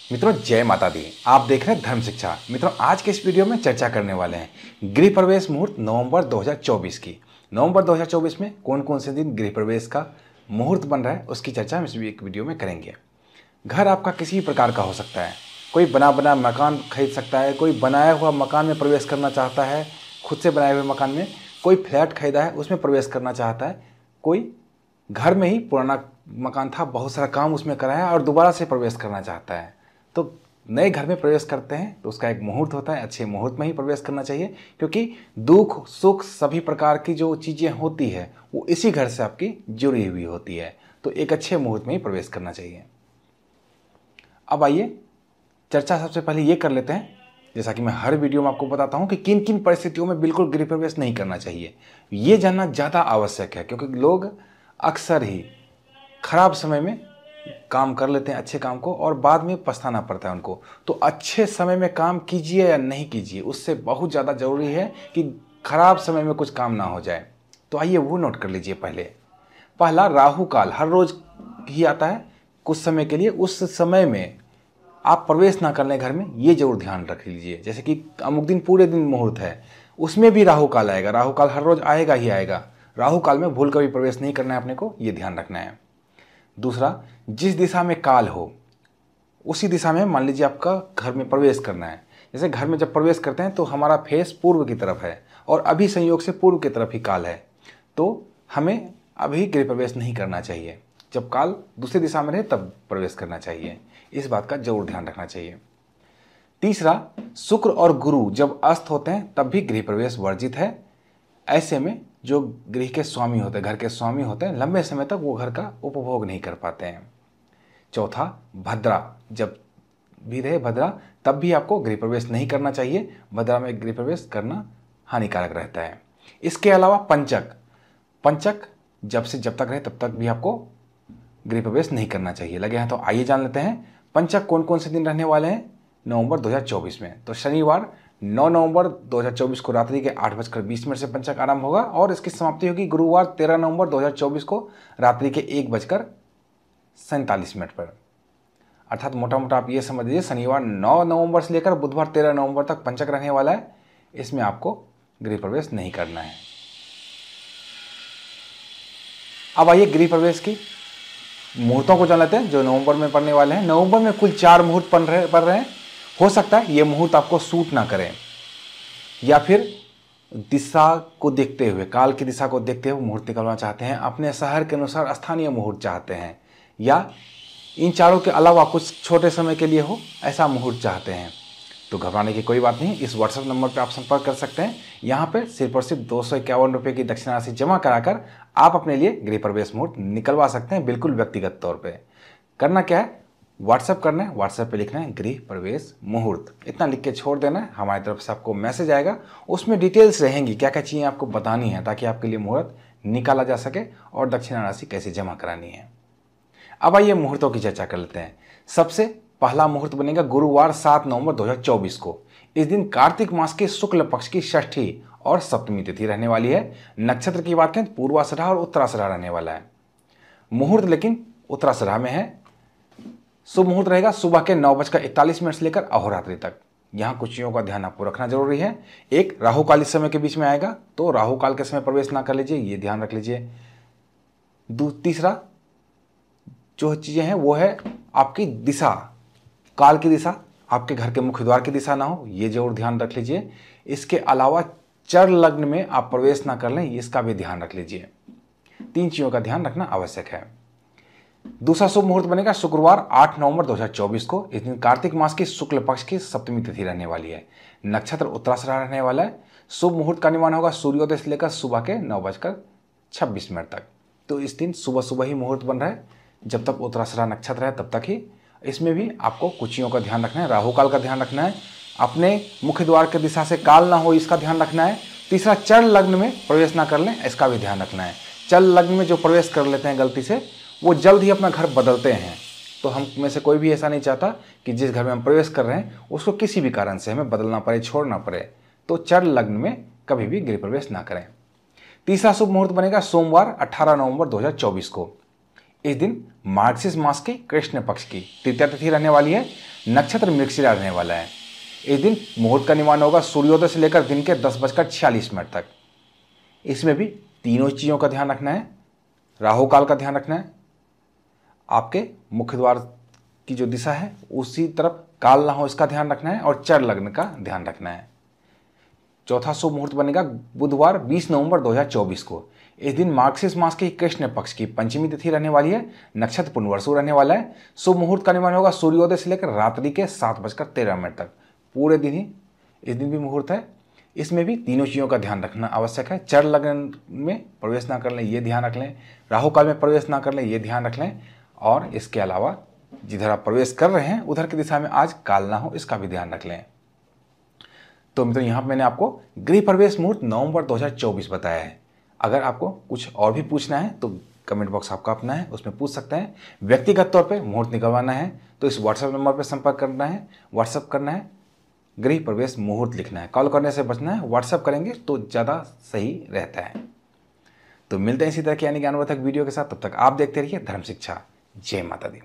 मित्रों जय माता दी। आप देख रहे हैं धर्म शिक्षा। मित्रों आज के इस वीडियो में चर्चा करने वाले हैं गृह प्रवेश मुहूर्त नवंबर 2024 की। नवंबर 2024 में कौन कौन से दिन गृह प्रवेश का मुहूर्त बन रहा है उसकी चर्चा हम इस एक वीडियो में करेंगे। घर आपका किसी भी प्रकार का हो सकता है, कोई बना मकान खरीद सकता है, कोई बनाया हुआ मकान में प्रवेश करना चाहता है, खुद से बनाए हुए मकान में, कोई फ्लैट खरीदा है उसमें प्रवेश करना चाहता है, कोई घर में ही पुराना मकान था बहुत सारा काम उसमें कराया और दोबारा से प्रवेश करना चाहता है। तो नए घर में प्रवेश करते हैं तो उसका एक मुहूर्त होता है, अच्छे मुहूर्त में ही प्रवेश करना चाहिए, क्योंकि दुख सुख सभी प्रकार की जो चीज़ें होती है वो इसी घर से आपकी जुड़ी हुई होती है। तो एक अच्छे मुहूर्त में ही प्रवेश करना चाहिए। अब आइए चर्चा सबसे पहले ये कर लेते हैं, जैसा कि मैं हर वीडियो में आपको बताता हूं कि किन किन परिस्थितियों में बिल्कुल गृह प्रवेश नहीं करना चाहिए। ये जानना ज़्यादा आवश्यक है, क्योंकि लोग अक्सर ही खराब समय में काम कर लेते हैं अच्छे काम को और बाद में पछताना पड़ता है उनको। तो अच्छे समय में काम कीजिए या नहीं कीजिए, उससे बहुत ज़्यादा ज़रूरी है कि खराब समय में कुछ काम ना हो जाए। तो आइए वो नोट कर लीजिए। पहला राहु काल हर रोज ही आता है कुछ समय के लिए, उस समय में आप प्रवेश ना कर लें घर में, ये जरूर ध्यान रख लीजिए। जैसे कि अमुक दिन पूरे दिन मुहूर्त है, उसमें भी राहु काल आएगा। राहु काल हर रोज आएगा ही आएगा। राहु काल में भूल कभी प्रवेश नहीं करना है अपने को, ये ध्यान रखना है। दूसरा, जिस दिशा में काल हो उसी दिशा में मान लीजिए आपका घर में प्रवेश करना है। जैसे घर में जब प्रवेश करते हैं तो हमारा फेस पूर्व की तरफ है और अभी संयोग से पूर्व की तरफ ही काल है, तो हमें अभी गृह प्रवेश नहीं करना चाहिए। जब काल दूसरी दिशा में रहे तब प्रवेश करना चाहिए, इस बात का जरूर ध्यान रखना चाहिए। तीसरा, शुक्र और गुरु जब अस्त होते हैं तब भी गृह प्रवेश वर्जित है। ऐसे में जो गृह के स्वामी होते हैं, घर के स्वामी होते हैं, लंबे समय तक वो घर का उपभोग नहीं कर पाते हैं। चौथा, भद्रा जब भी रहे भद्रा तब भी आपको गृह प्रवेश नहीं करना चाहिए। भद्रा में गृह प्रवेश करना हानिकारक रहता है। इसके अलावा पंचक जब से जब तक रहे तब तक भी आपको गृह प्रवेश नहीं करना चाहिए। लगे हैं तो आइए जान लेते हैं पंचक कौन कौन से दिन रहने वाले हैं नवंबर 2024 में। तो शनिवार 9 नवंबर 2024 को रात्रि के 8:20 से पंचक आरंभ होगा और इसकी समाप्ति होगी गुरुवार 13 नवंबर 2024 को रात्रि के 1:47 पर। अर्थात मोटा मोटा आप ये समझ लीजिए शनिवार 9 नवंबर से लेकर बुधवार 13 नवंबर तक पंचक रहने वाला है। इसमें आपको गृह प्रवेश नहीं करना है। अब आइए गृह प्रवेश की मुहूर्तों को जान लेते हैं जो नवंबर में पड़ने वाले हैं। नवंबर में कुल 4 मुहूर्त पड़ रहे हैं। हो सकता है ये मुहूर्त आपको सूट ना करें, या फिर दिशा को देखते हुए, काल की दिशा को देखते हुए मुहूर्त निकलना चाहते हैं, अपने शहर के अनुसार स्थानीय मुहूर्त चाहते हैं, या इन चारों के अलावा कुछ छोटे समय के लिए हो ऐसा मुहूर्त चाहते हैं, तो घबराने की कोई बात नहीं। इस व्हाट्सएप नंबर पर आप संपर्क कर सकते हैं। यहाँ पर सिर्फ और सिर्फ 251 रुपये की दक्षिणा राशि जमा कराकर आप अपने लिए गृह प्रवेश मुहूर्त निकलवा सकते हैं, बिल्कुल व्यक्तिगत तौर पे। करना क्या है, व्हाट्सएप करना है, व्हाट्सएप पे लिखना है गृह प्रवेश मुहूर्त, इतना लिख के छोड़ देना है। हमारी तरफ से आपको मैसेज आएगा, उसमें डिटेल्स रहेंगी, क्या क्या चीज़ें आपको बतानी है ताकि आपके लिए मुहूर्त निकाला जा सके और दक्षिणा राशि कैसे जमा करानी है। अब आइए मुहूर्तों की चर्चा कर लेते हैं। सबसे पहला मुहूर्त बनेगा गुरुवार 7 नवंबर 2024 को। इस दिन कार्तिक मास के शुक्ल पक्ष की षष्ठी और सप्तमी तिथि रहने वाली है। नक्षत्र की बात करें पूर्वाषाढ़ा और उत्तराषाढ़ा रहने वाला है। मुहूर्त लेकिन उत्तराषाढ़ा में है। शुभ मुहूर्त रहेगा सुबह के 9:41 से लेकर अहोरात्रि तक। यहाँ कुछ चीज़ों का ध्यान आपको रखना जरूरी है। एक, राहु काल इस समय के बीच में आएगा, तो राहु काल के समय प्रवेश ना कर लीजिए, ये ध्यान रख लीजिए। तीसरा जो चीज़ें हैं वो है आपकी दिशा, काल की दिशा आपके घर के मुख्य द्वार की दिशा ना हो, ये जरूर ध्यान रख लीजिए। इसके अलावा चर लग्न में आप प्रवेश ना कर लें, इसका भी ध्यान रख लीजिए। 3 चीज़ों का ध्यान रखना आवश्यक है। दूसरा शुभ मुहूर्त बनेगा शुक्रवार 8 नवंबर 2024 को। इस दिन कार्तिक मास की शुक्ल पक्ष की सप्तमी तिथि रहने वाली है। नक्षत्र उत्तराषाढ़ा रहने वाला है। शुभ मुहूर्त का निर्माण होगा सूर्योदय से लेकर सुबह के 9:26 तक। तो इस दिन सुबह सुबह ही मुहूर्त बन रहा है, जब तक उत्तराषाढ़ा नक्षत्र है तब तक ही। इसमें भी आपको कुछ चीज़ों का ध्यान रखना है। राहु काल का ध्यान रखना है, अपने मुख्य द्वार की दिशा से काल ना हो इसका ध्यान रखना है। तीसरा, चर लग्न में प्रवेश ना कर लें, इसका भी ध्यान रखना है। चल लग्न में जो प्रवेश कर लेते हैं गलती से, वो जल्द ही अपना घर बदलते हैं। तो हम में से कोई भी ऐसा नहीं चाहता कि जिस घर में हम प्रवेश कर रहे हैं उसको किसी भी कारण से हमें बदलना पड़े, छोड़ना पड़े। तो चर लग्न में कभी भी गृह प्रवेश ना करें। तीसरा शुभ मुहूर्त बनेगा सोमवार 18 नवंबर 2024 को। इस दिन मार्गशीर्ष मास के कृष्ण पक्ष की तृतीया तिथि रहने वाली है। नक्षत्र मृगशिरा रहने वाला है। इस दिन मुहूर्त का निर्माण होगा सूर्योदय से लेकर दिन के 10:46 तक। इसमें भी तीनों चीज़ों का ध्यान रखना है। राहु काल का ध्यान रखना है, आपके मुख्य द्वार की जो दिशा है उसी तरफ काल ना हो इसका ध्यान रखना है, और चर लग्न का ध्यान रखना है। चौथा शुभ मुहूर्त बनेगा बुधवार 20 नवंबर 2024 को। इस दिन मार्गशीर्ष मास के कृष्ण पक्ष की पंचमी तिथि रहने वाली है। नक्षत्र पुनर्वसु रहने वाला है। शुभ मुहूर्त का निर्माण होगा सूर्योदय से लेकर रात्रि के 7:13 तक। पूरे दिन ही इस दिन भी मुहूर्त है। इसमें भी तीनों चीज़ों का ध्यान रखना आवश्यक है। चर लग्न में प्रवेश ना कर लें, ये ध्यान रख लें। राहु काल में प्रवेश ना कर लें, ये ध्यान रख लें। और इसके अलावा जिधर आप प्रवेश कर रहे हैं उधर की दिशा में आज काल ना हो, इसका भी ध्यान रख लें। तो मित्रों, यहाँ पर मैंने आपको गृह प्रवेश मुहूर्त नवंबर 2024 बताया है। अगर आपको कुछ और भी पूछना है तो कमेंट बॉक्स आपका अपना है, उसमें पूछ सकते हैं। व्यक्तिगत तौर पे मुहूर्त निकलवाना है तो इस व्हाट्सएप नंबर पर संपर्क करना है, व्हाट्सएप करना है, गृह प्रवेश मुहूर्त लिखना है। कॉल करने से बचना है, व्हाट्सएप करेंगे तो ज़्यादा सही रहता है। तो मिलते हैं इसी तरह की यानी ज्ञानवर्धक वीडियो के साथ। तब तक आप देखते रहिए धर्म शिक्षा। जय माता दी।